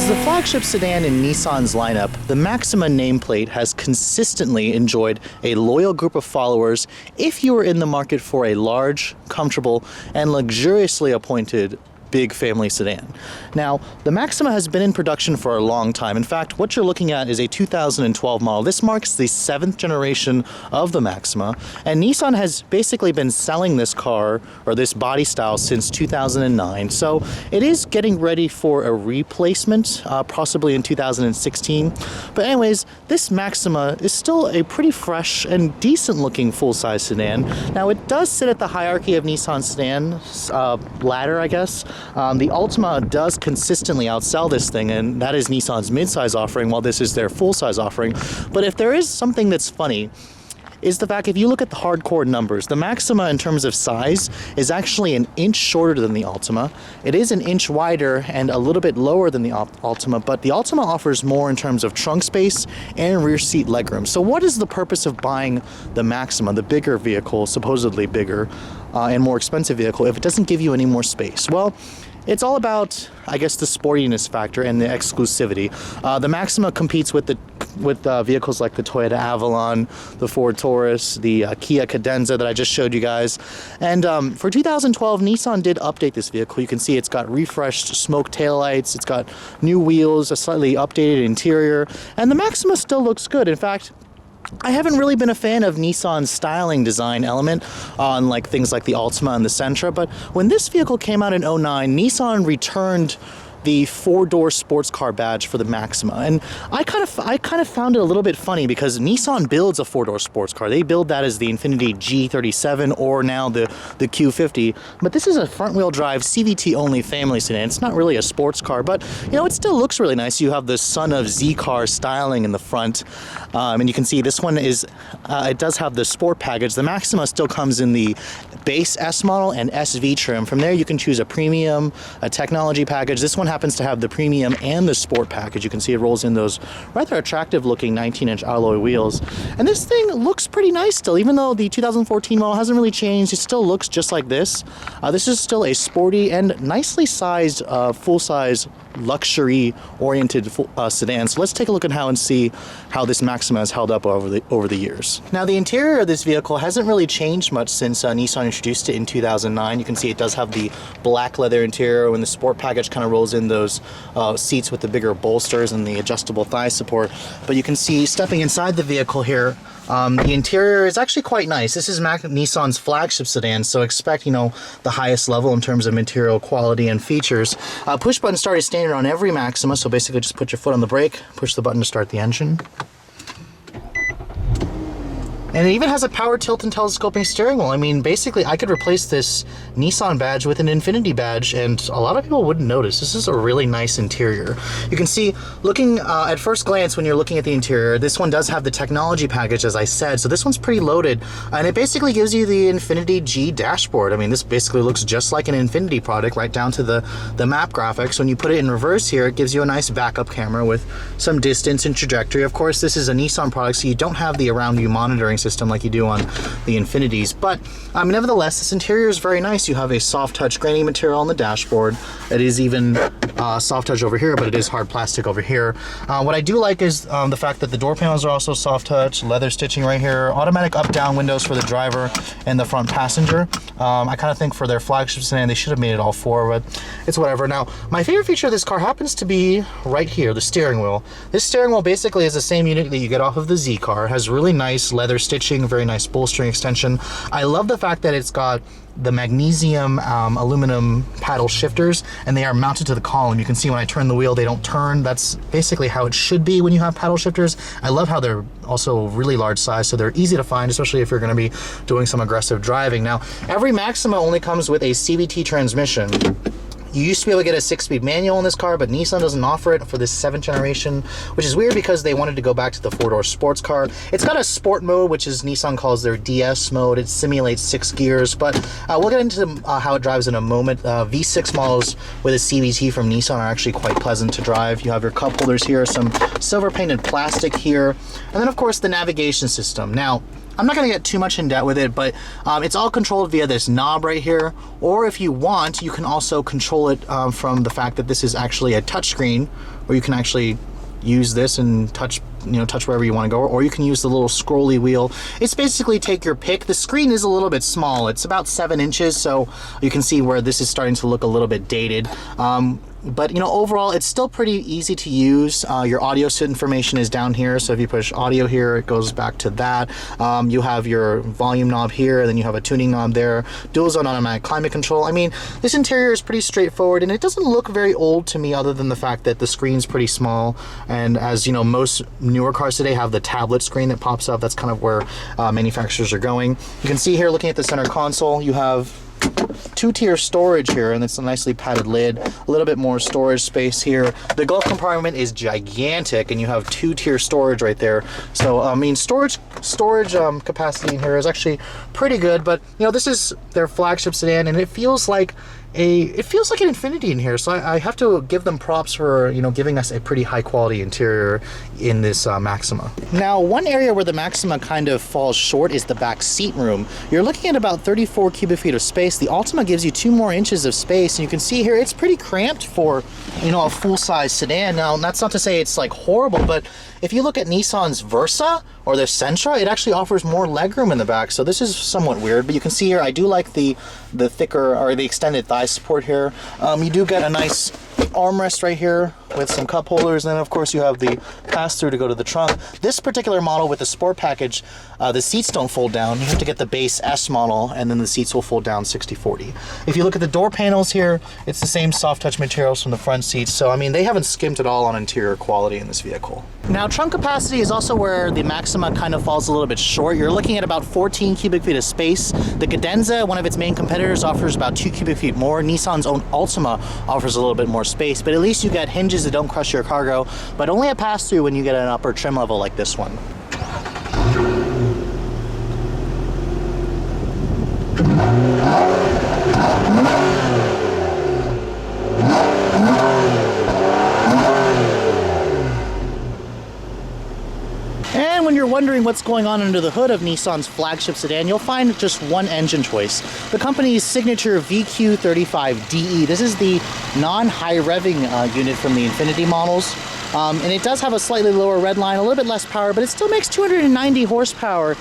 As the flagship sedan in Nissan's lineup, the Maxima nameplate has consistently enjoyed a loyal group of followers if you are in the market for a large, comfortable, and luxuriously appointed big family sedan. Now, the Maxima has been in production for a long time. In fact, what you're looking at is a 2012 model. This marks the 7th generation of the Maxima, and Nissan has basically been selling this car, or this body style, since 2009. So it is getting ready for a replacement, possibly in 2016. But anyways, this Maxima is still a pretty fresh and decent looking full-size sedan. Now, it does sit at the hierarchy of Nissan sedan ladder, I guess. The Altima does consistently outsell this thing, and that is Nissan's mid-size offering, while this is their full-size offering. But if there is something that's funny, is the fact if you look at the hardcore numbers, the Maxima in terms of size is actually an inch shorter than the Altima. It is an inch wider and a little bit lower than the Altima, but the Altima offers more in terms of trunk space and rear seat legroom. So what is the purpose of buying the Maxima, the bigger vehicle, supposedly bigger and more expensive vehicle, if it doesn't give you any more space? Well, it's all about, I guess, the sportiness factor and the exclusivity. The Maxima competes with vehicles like the Toyota Avalon, the Ford Taurus, the Kia Cadenza that I just showed you guys. And for 2012, Nissan did update this vehicle. You can see it's got refreshed smoke taillights, it's got new wheels, a slightly updated interior, and the Maxima still looks good. In fact, I haven't really been a fan of Nissan's styling design element on things like the Altima and the Sentra, but when this vehicle came out in 2009, Nissan returned the 4-door sports car badge for the Maxima, and I kind of found it a little bit funny because Nissan builds a 4-door sports car. They build that as the Infiniti G37 or now the Q50, but this is a front-wheel drive Cvt only family sedan. It's not really a sports car, but it still looks really nice. You have the son of Z car styling in the front, and you can see this one is it does have the sport package. The Maxima still comes in the base S model and SV trim. From there you can choose a premium, a technology package. This one happens to have the premium and the sport package. You can see it rolls in those rather attractive looking 19-inch alloy wheels. And this thing looks pretty nice still, even though the 2014 model hasn't really changed. It still looks just like this. This is still a sporty and nicely sized full-size luxury-oriented sedan. So let's take a look at and see how this Maxima has held up over the years. Now, the interior of this vehicle hasn't really changed much since Nissan introduced it in 2009. You can see it does have the black leather interior, when the sport package kind of rolls in those seats with the bigger bolsters and the adjustable thigh support. But you can see, stepping inside the vehicle here, the interior is actually quite nice. This is Nissan's flagship sedan, so expect, the highest level in terms of material quality and features. Push button start is standard on every Maxima, so basically just put your foot on the brake, push the button to start the engine. And it even has a power tilt and telescoping steering wheel. I mean, basically, I could replace this Nissan badge with an Infiniti badge, and a lot of people wouldn't notice. This is a really nice interior. You can see, looking at first glance when you're looking at the interior, this one does have the technology package, as I said, so this one's pretty loaded, and it basically gives you the Infiniti G dashboard. I mean, this basically looks just like an Infiniti product, right down to the map graphics. When you put it in reverse here, it gives you a nice backup camera with some distance and trajectory. Of course, this is a Nissan product, so you don't have the around view monitoring system like you do on the Infinitis, but nevertheless, this interior is very nice. You have a soft touch granny material on the dashboard. It is even soft touch over here, but it is hard plastic over here. What I do like is the fact that the door panels are also soft touch, leather stitching right here, automatic up down windows for the driver and the front passenger. I kind of think for their flagship sedan they should have made it all 4, but it's whatever. Now, my favorite feature of this car happens to be right here, the steering wheel. This steering wheel basically is the same unit that you get off of the Z car. It has really nice leather stitching, very nice bolstering extension. I love the fact that it's got the magnesium aluminum paddle shifters, and they are mounted to the column. You can see when I turn the wheel, they don't turn. That's basically how it should be when you have paddle shifters. I love how they're also really large size, so they're easy to find, especially if you're going to be doing some aggressive driving. Now, every Maxima only comes with a Cvt transmission. You used to be able to get a 6-speed manual in this car, but Nissan doesn't offer it for this 7th generation, which is weird because they wanted to go back to the 4-door sports car. It's got a sport mode, which is Nissan calls their DS mode. It simulates 6 gears, but we'll get into how it drives in a moment. V6 models with a CVT from Nissan are actually quite pleasant to drive. You have your cup holders here, some silver painted plastic here, and then of course the navigation system. Now, I'm not going to get too much in depth with it, but it's all controlled via this knob right here. Or if you want, you can also control it from the fact that this is actually a touchscreen, where you can actually use this and touch wherever you want to go, or you can use the little scrolly wheel. It's basically take your pick. The screen is a little bit small. It's about 7 inches, so you can see where this is starting to look a little bit dated. But overall, it's still pretty easy to use. Your audio information is down here, so if you push audio here, it goes back to that. You have your volume knob here, and then you have a tuning knob there. Dual zone automatic climate control. I mean, this interior is pretty straightforward, and it doesn't look very old to me, other than the fact that the screen's pretty small. And as most newer cars today have the tablet screen that pops up. That's kind of where manufacturers are going. You can see here, looking at the center console, you have 2-tier storage here, and it's a nicely padded lid. A little bit more storage space here. The glove compartment is gigantic, and you have 2-tier storage right there. So I mean, storage capacity in here is actually pretty good. But this is their flagship sedan, and it feels like an Infiniti in here. So I have to give them props for giving us a pretty high quality interior in this Maxima. Now, one area where the Maxima kind of falls short is the back seat room. You're looking at about 34 cubic feet of space. The Altima gives you 2 more inches of space, and you can see here it's pretty cramped for a full-size sedan. Now, that's not to say it's like horrible, but if you look at Nissan's Versa or the Sentra, it actually offers more legroom in the back. So this is somewhat weird, but you can see here I do like the thicker, or the extended thigh support here. You do get a nice armrest right here with some cup holders, and then of course you have the pass-through to go to the trunk. This particular model with the Sport package, the seats don't fold down. You have to get the base S model, and then the seats will fold down 60/40. If you look at the door panels here, it's the same soft touch materials from the front seats, so I mean, they haven't skimped at all on interior quality in this vehicle. Now, trunk capacity is also where the Maxima kind of falls a little bit short. You're looking at about 14 cubic feet of space. The Cadenza, one of its main competitors, offers about 2 cubic feet more. Nissan's own Altima offers a little bit more space, but at least you get hinges that don't crush your cargo, but only a pass-through when you get an upper trim level like this one. And when you're wondering what's going on under the hood of Nissan's flagship sedan, you'll find just one engine choice. The company's signature VQ35DE. This is the non-high revving unit from the Infiniti models. And it does have a slightly lower red line, a little bit less power, but it still makes 290 horsepower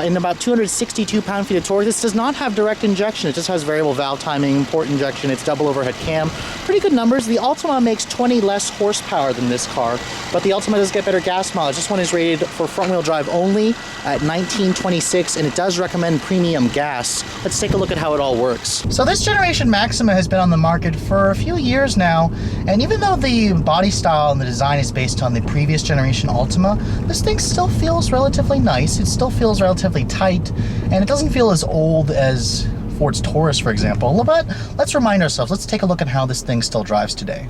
in about 262 pound-feet of torque. This does not have direct injection. It just has variable valve timing, port injection. It's double overhead cam. Pretty good numbers. The Altima makes 20 less horsepower than this car, but the Altima does get better gas mileage. This one is rated for front-wheel drive only at 1926, and it does recommend premium gas. Let's take a look at how it all works. So this generation Maxima has been on the market for a few years now, and even though the body style and the design is based on the previous generation Altima, this thing still feels relatively nice. It still feels relatively tight, and it doesn't feel as old as Ford's Taurus, for example. But let's remind ourselves, let's take a look at how this thing still drives today.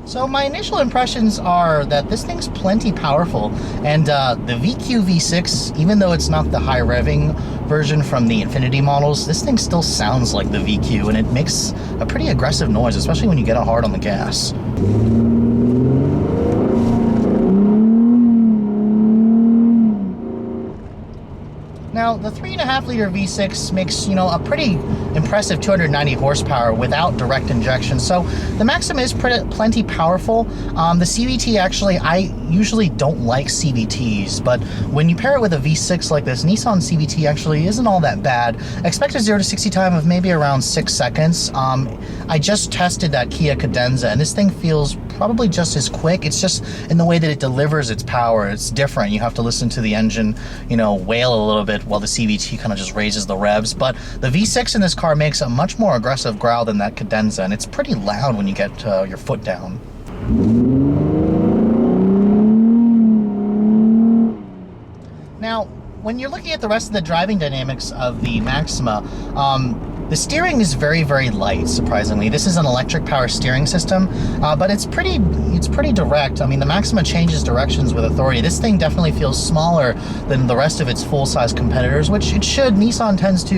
So my initial impressions are that this thing's plenty powerful, and the VQ V6, even though it's not the high revving version from the Infiniti models, this thing still sounds like the VQ, and it makes a pretty aggressive noise, especially when you get it hard on the gas. Now, the 3.5-liter V6 makes, a pretty impressive 290 horsepower without direct injection. So the Maxima is plenty powerful. The CVT, actually, I usually don't like CVTs, but when you pair it with a V6 like this, Nissan CVT actually isn't all that bad. Expected 0 to 60 time of maybe around 6 seconds. I just tested that Kia Cadenza, and this thing feels probably just as quick. It's just in the way that it delivers its power. It's different. You have to listen to the engine, wail a little bit while the CVT kind of just raises the revs. But the V6 in this car makes a much more aggressive growl than that Cadenza, and it's pretty loud when you get your foot down. Now, when you're looking at the rest of the driving dynamics of the Maxima, The steering is very, very light, surprisingly. This is an electric power steering system, but it's pretty direct. I mean, the Maxima changes directions with authority. This thing definitely feels smaller than the rest of its full-size competitors, which it should. Nissan tends to,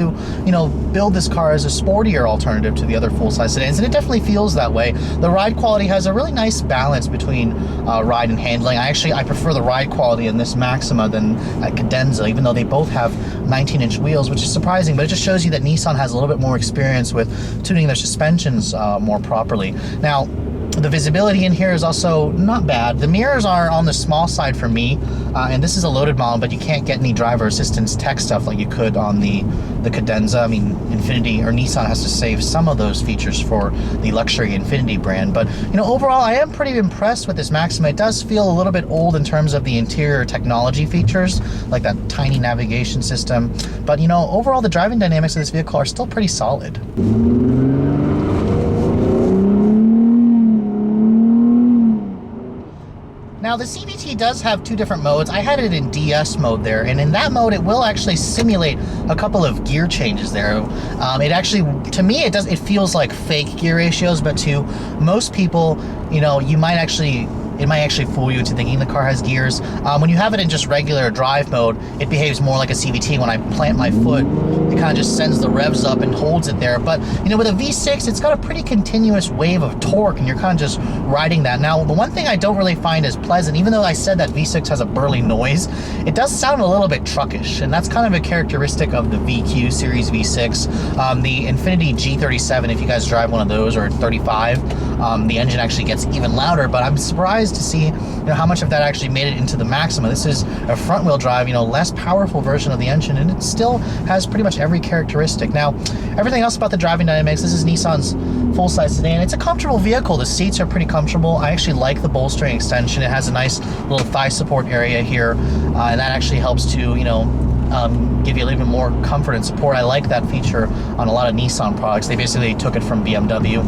you know, build this car as a sportier alternative to the other full-size sedans, and it definitely feels that way. The ride quality has a really nice balance between ride and handling. I prefer the ride quality in this Maxima than at Cadenza, even though they both have 19-inch wheels, which is surprising, but it just shows you that Nissan has a little bit more experience with tuning their suspensions more properly. Now, the visibility in here is also not bad. The mirrors are on the small side for me, and this is a loaded model, but you can't get any driver assistance tech stuff like you could on the Cadenza. I mean, Infiniti or Nissan has to save some of those features for the luxury Infiniti brand. But, you know, overall, I am pretty impressed with this Maxima. It does feel a little bit old in terms of the interior technology features, like that tiny navigation system. But, you know, overall, the driving dynamics of this vehicle are still pretty solid. Now, the CVT does have two different modes. I had it in DS mode there, and in that mode, it will actually simulate a couple of gear changes there. It actually, to me, it feels like fake gear ratios, but to most people, you know, it might actually fool you into thinking the car has gears. When you have it in just regular drive mode, it behaves more like a CVT. When I plant my foot, it kind of just sends the revs up and holds it there. But, you know, with a V6, it's got a pretty continuous wave of torque, and you're kind of just riding that. Now, the one thing I don't really find as pleasant, even though I said that V6 has a burly noise, it does sound a little bit truckish, and that's kind of a characteristic of the VQ series V6. The Infiniti G37, if you guys drive one of those, or 35, the engine actually gets even louder, but I'm surprised to see, you know, how much of that actually made it into the Maxima. This is a front-wheel drive, you know, less powerful version of the engine, and it still has pretty much every characteristic. Now, everything else about the driving dynamics, this is Nissan's full-size sedan. It's a comfortable vehicle. The seats are pretty comfortable. I actually like the bolstering extension. It has a nice little thigh support area here, and that actually helps to, you know, give you a little bit more comfort and support. I like that feature on a lot of Nissan products. They basically took it from BMW.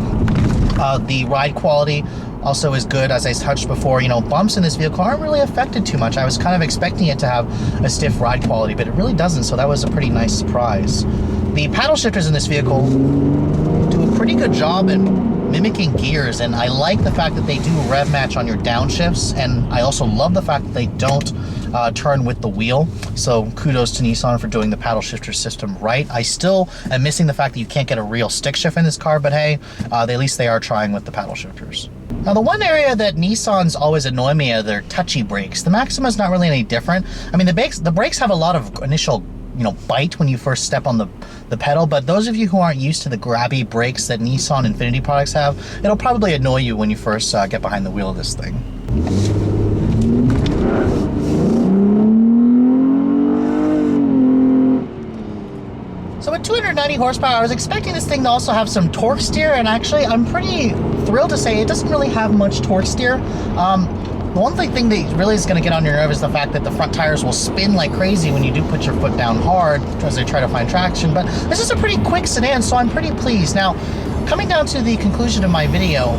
The ride quality also is good. As I touched before, you know, bumps in this vehicle aren't really affected too much. I was kind of expecting it to have a stiff ride quality, but it really doesn't, so that was a pretty nice surprise. The paddle shifters in this vehicle do a pretty good job in mimicking gears, and I like the fact that they do rev match on your downshifts, and I also love the fact that they don't turn with the wheel. So kudos to Nissan for doing the paddle shifter system right. I still am missing the fact that you can't get a real stick shift in this car, but hey, at least they are trying with the paddle shifters. Now, the one area that Nissans always annoy me are their touchy brakes. The Maxima's not really any different. I mean, the brakes have a lot of initial, you know, bite when you first step on the pedal, but those of you who aren't used to the grabby brakes that Nissan Infiniti products have, it'll probably annoy you when you first get behind the wheel of this thing. So at 290 horsepower, I was expecting this thing to also have some torque steer, and actually I'm pretty thrilled to say it doesn't really have much torque steer. The one thing that really is going to get on your nerve is the fact that the front tires will spin like crazy when you do put your foot down hard as they try to find traction, but this is a pretty quick sedan, so I'm pretty pleased. Now, coming down to the conclusion of my video,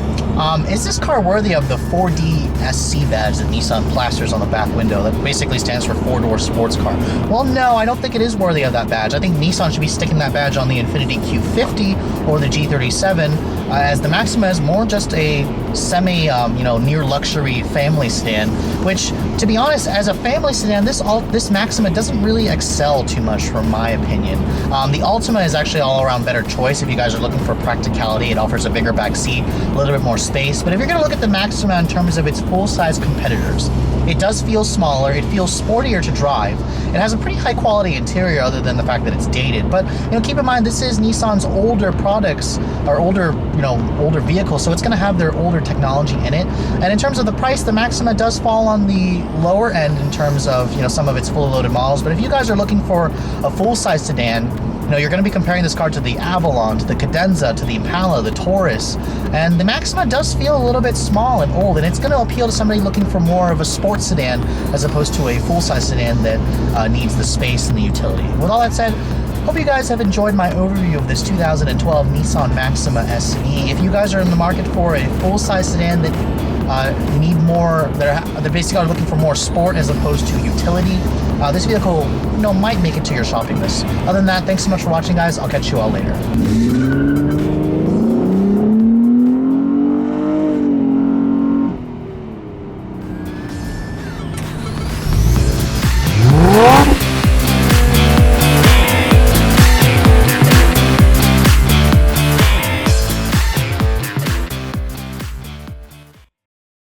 is this car worthy of the 4D SC badge that Nissan plasters on the back window that basically stands for four-door sports car? Well, no, I don't think it is worthy of that badge. I think Nissan should be sticking that badge on the Infiniti Q50 or the G37, as the Maxima is more just a semi, you know, near luxury family sedan, which, to be honest, as a family sedan, this Maxima doesn't really excel too much, from my opinion. The Altima is actually all-around better choice if you guys are looking for practicality. It offers a bigger back seat, a little bit more space, but if you're going to look at the Maxima in terms of its full-size competitors, it does feel smaller, it feels sportier to drive, it has a pretty high-quality interior other than the fact that it's dated, but, you know, keep in mind, this is Nissan's older products, or older vehicles, so it's going to have their older technology in it. And in terms of the price, the Maxima does fall on the lower end in terms of, you know, some of its fully loaded models, but if you guys are looking for a full-size sedan, you know, you're going to be comparing this car to the Avalon, to the Cadenza, to the Impala, the Taurus, and the Maxima does feel a little bit small and old, and it's going to appeal to somebody looking for more of a sports sedan as opposed to a full-size sedan that needs the space and the utility. With all that said, hope you guys have enjoyed my overview of this 2012 Nissan Maxima SE. If you guys are in the market for a full-size sedan that need more, they're basically are looking for more sport as opposed to utility, this vehicle, might make it to your shopping list. Other than that, thanks so much for watching, guys. I'll catch you all later.